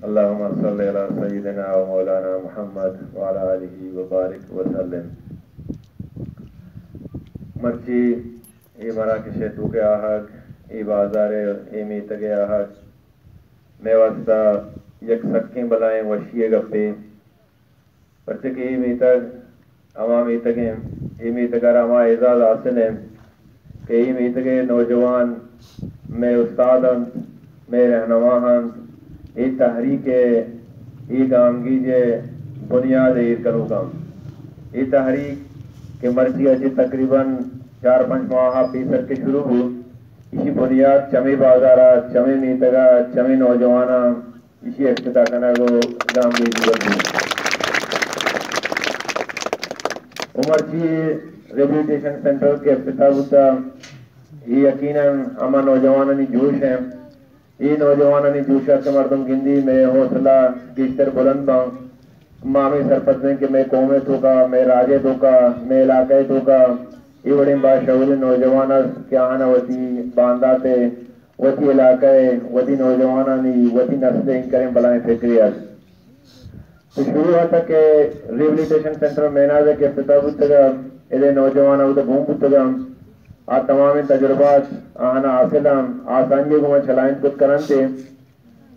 اللهم صل على سيدنا ومولانا محمد وعلى آله وبارك وسلم. مرچی ای مراکش توکے آہک ای بازار ای میتگے آہک میں واسطہ یک سکیں بلائیں وشیے گپے پرچہ کہ ای میتگ اما میتگیں ای میتگر اما اعزاز حاصل ہیں کہ ای میتگے نوجوان میں استاد ہن میں رہنما ہن ای تحریک ای گامگی جے بنیاد ایر کرو گام ای تحریک کہ مرچی اچھی تقریباً 4-5 ماہ پیسر کے شروع ہو اسی بنیاد چمی بازارہ چمی میتگا چمی نوجوانہ اسی افتتاح کرنا کو گامگی ضرورت ہو مرچی ریبلیٹیشن سینٹر کے افتتاح ہوتا یہ یقیناً اما نوجوانانی جوش ہیں یہ نوجوانانی جوشہ کے مردم گندی میں حوصلہ بیشتر بلند باں مامی سرپت دیں کہ میں قومیں تو کا میں راجے تو کا میں علاقے تو کا یہ بڑے باشعور نوجوان کیا آنا وتی بانداتے وتی علاقے وتی نوجوانانی وتی نسلیں کریں بلائیں فکریات تو شروع ہوتا کہ ریبلیٹیشن سینٹر مینازے کے افتتاح ہوتا ادھے نوجوان ہوتا گھوم ہوتا آ تمام تجربات آنا حاصل آسانیوں کو میں چلائیں کچھ کرن تھے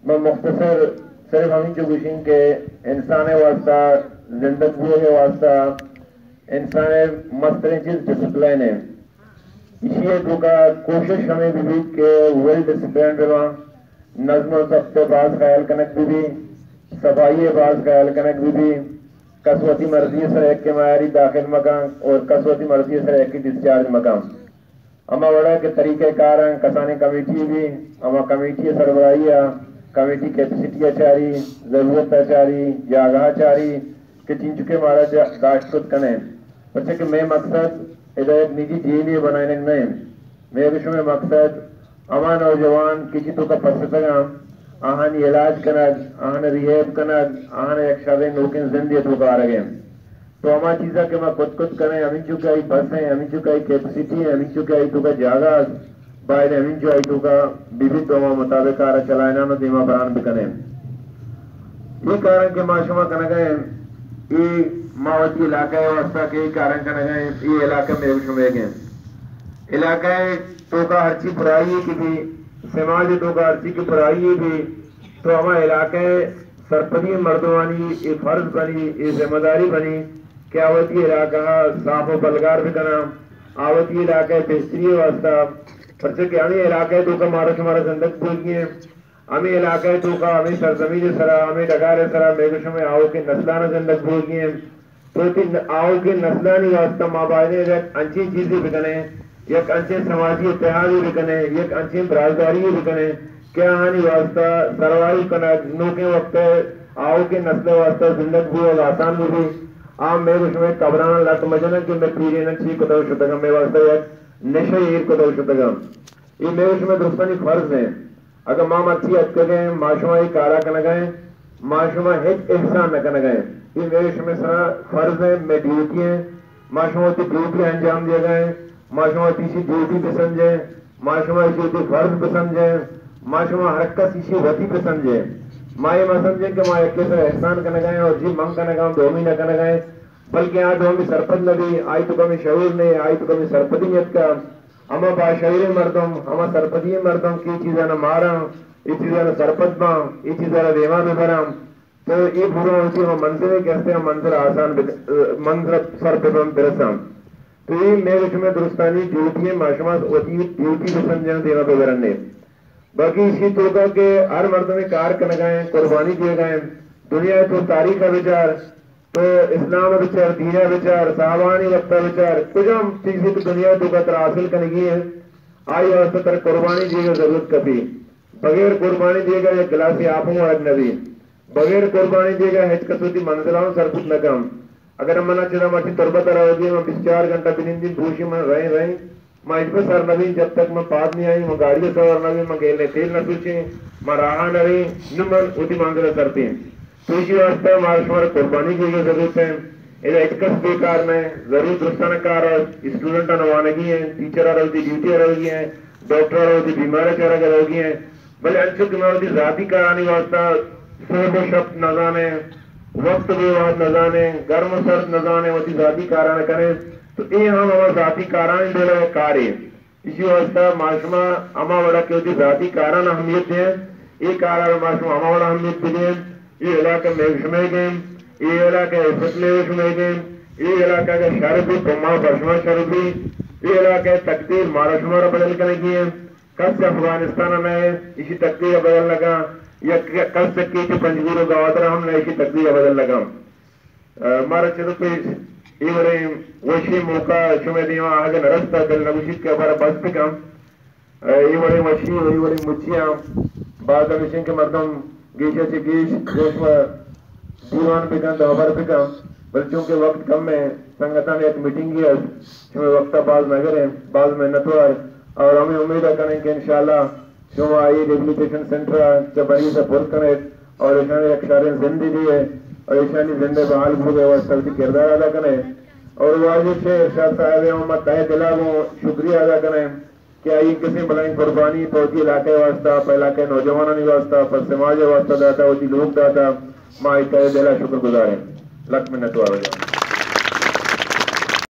میں مختصر صرف ہمیں جو گوشیں کہ انسان واسطہ زندگی کے واسطہ انسان مسترین چیز ڈسپلین ہے اسی ایک کا کوشش ہمیں بھی کہ ویل ڈسپلین رہا نظم و ضبط باز خیال کنک بھی صفائی باز خیال کنک بھی قسوتی مرضی سر ایک کے معیاری داخل مقام اور قسوتی مرضی سر ایک کی ڈسچارج مقام اما وڑا کے طریقہ کار ہیں کسانی کمیٹی بھی اما کمیٹی سربراہی کمیٹی کیپیسٹی اچاری ضرورت اچاری جاگاہ چاری کہ چین چکے مارا داشت خود کنے بچے کہ میں مقصد ادھا ایک نجی جیلی بنائنے نہیں میں بشو میں مقصد اما نوجوان کسی تو کا پسطگا آہانی علاج کنگ آہن ریحیب کنگ آہن ایک شادی نوکن زندگی تو کا آرگیں تو ہما چیزا کہ میں کت کریں ہمیں چکا ہی بس ہیں ہمیں چکا ہی کیپسٹی ہے ہمیں چکا ہی تو کا جاگا باہر ہمیں چکا ہی تو کا بھی تو ہما مطابق آرہ چلائنا نو دیما بران بکنے یہ کارن کہ ما شما کنگیں یہ ماوتی علاقہ ہے واسطہ کہ یہ کارن کنگیں یہ علاقہ میں شمع گئے علاقہ تو کا ہرچی برائی ہے کہ بھی سماج تو کا ہرچی کی برائی ہے بھی تو ہما علاقہ سرپدی مردوانی یہ فرض بنی یہ ذمہ داری بنی کہ آوتی علاقہ صاف و بلگار بھی کنا آوتی علاقہ بہتری واسطہ پرچہ کہ ہمیں علاقہ تو کا مارا شمارا زندگ بھول گئے ہمیں علاقہ تو کا ہمیں سرزمین سرا ہمیں ڈگار سرا میگشوں میں آؤ کے نسلانہ زندگ بھول گئے تو آؤ کے نسلانی واسطہ مابائنے ایک انچی چیزیں بکنے یک انچے سماجی اتحادی بکنے یک انچے برازداری بکنے کیا آنی واسطہ سروائی کنا نوکے وقت آؤ کے نسل واسطہ زندگ بھول آسان بھی عام میں کچھ میں قبران لات مجنن کہ میں پیرین چی کو دو شتگا میں واسطہ یک نشہ ایر کو دو شتگا یہ میں کچھ میں درستانی فرض ہیں اگر ماں مرچی ات کگیں معاشمہ ہی کارا کنگیں معاشمہ ہیچ احسان نہ کنگیں یہ میں کچھ میں سرا فرض ہیں میں ڈیوٹی ہیں معاشمہ تی ڈیوٹی انجام دیا گئے معاشمہ تیسی ڈیوٹی پہ سمجھیں معاشمہ اسی تی فرض پہ سمجھیں معاشمہ حرکت اسی وطی پہ سمجھیں ماں یہ ماں سمجھیں کہ ماں ایک کیسا احسان کرنے گئے اور جی منگ کرنے گئے دومی نہ کرنے گئے بلکہ آج ہمیں سرپد نبی آئی تو کمی شعور نے آئی تو کمی سرپدیت کا ہما باشعور مردم ہما سرپدی مردم کی چیزیں نہ مارا یہ چیزیں نہ سرپد باں یہ چیزیں نہ دیما میں بھرا تو یہ بھورا ہوتی ہم منظر کہتے ہیں منظر آسان منظر سر پہ برساں تو یہ میرے شمع درستانی ڈیوٹی ہے معاشمہ ڈیوٹی پہ سمجھیں دیما پہ برنے باقی اسی طرح کہ ہر مرد میں کار کنگائیں قربانی دیے گئے دنیا تو تاریخ کا بچار تو اسلام بچار دینہ بچار صحابانی وقتہ بچار کچھ ہم چیزیں تو دنیا تو قطر حاصل کرنگی ہے آئی واسطہ تر قربانی دیے گا ضرورت کبھی بغیر قربانی دیے گا ایک گلاسی آپوں اور نبی بغیر قربانی دیے گا ہیچ کسوتی منزلوں سرکت نکم اگر ہم منا چیزا مٹی تربت رہا ہوگی میں 24 گھنٹہ بنین دن بھوشی میں رہیں میں اس پہ سر نبی جب تک میں پاس نہیں آئی میں گاڑی سوار نبی میں گیلنے تیل نہ سوچیں میں راہا نبی نمبر ہوتی منزلیں کرتی ہیں تو اسی واسطہ ہمارے شمار قربانی کی ضرورت ہے ادھر اچکس بیکار میں ضرور درستانہ کار اسٹوڈنٹ نوانگی ہیں ٹیچر ہوتی ڈیوٹی ہوگی ہیں ڈاکٹر ہوتی بیمار چارہ ہوگی ہیں بھلے انچو کہ میں ہوتی ذاتی کارانی واسطہ صحب و شب نہ جانے، وقت بھی وقت نہ جانے، گرم و سرد نہ جانے، وہ ذاتی کاران کریں تو یہ ہم ہمارا ذاتی کاران دے رہے کارے اسی واسطہ معاشمہ اما وڑا کے ہوتی ذاتی کاران اہمیت دیں، یہ کاران معاشمہ اما وڑا اہمیت دیں، یہ علاقہ میں شمع گئے، یہ علاقہ فتلے شمع گئے، یہ علاقہ کا شرفی پما برشمہ شرفی، یہ علاقہ تقدیر مارا شمارا بدل کرنے کی ہے، کس سے افغانستان میں اسی تقدیر بدل لگا، یا کس سے کی جو پنجگوروں کا وطرہ ہم نے اسی تقدیر بدل لگا مارا چلو پیس یہ بڑے وشی موقع شمع دیوان آگے نرستا دل نگوشید کے بارا بس پکم یہ بڑے وشی یہ بڑے مچیاں بعض ہمیشن کے مردم گیشہ سے گیش گوش میں دیوان پکم دوبار پکم بل چونکہ وقت کم میں سنگتان ایک میٹنگ ہے شمع وقتا بعض نگر ہیں بعض میں نتوار اور ہمیں امید کریں کہ انشاءاللہ شما آئی ریبلیٹیشن سنٹر چبری سے پور کریں اور اشانی ایک شارین زندگی دی ہے اور اشانی زندے بحال بھوگے وہ سلطی کردار ادا کریں اور واجب سے ارشاد صاحب محمد تہ دلا کو شکریہ ادا کریں کہ آئی کسی بلائیں قربانی توجی علاقے واسطہ پر علاقے نوجوانانی واسطہ پر سماج واسطہ داتا ہوتی لوگ داتا ماں تہ دلا شکر گزاریں لکھ منت وارو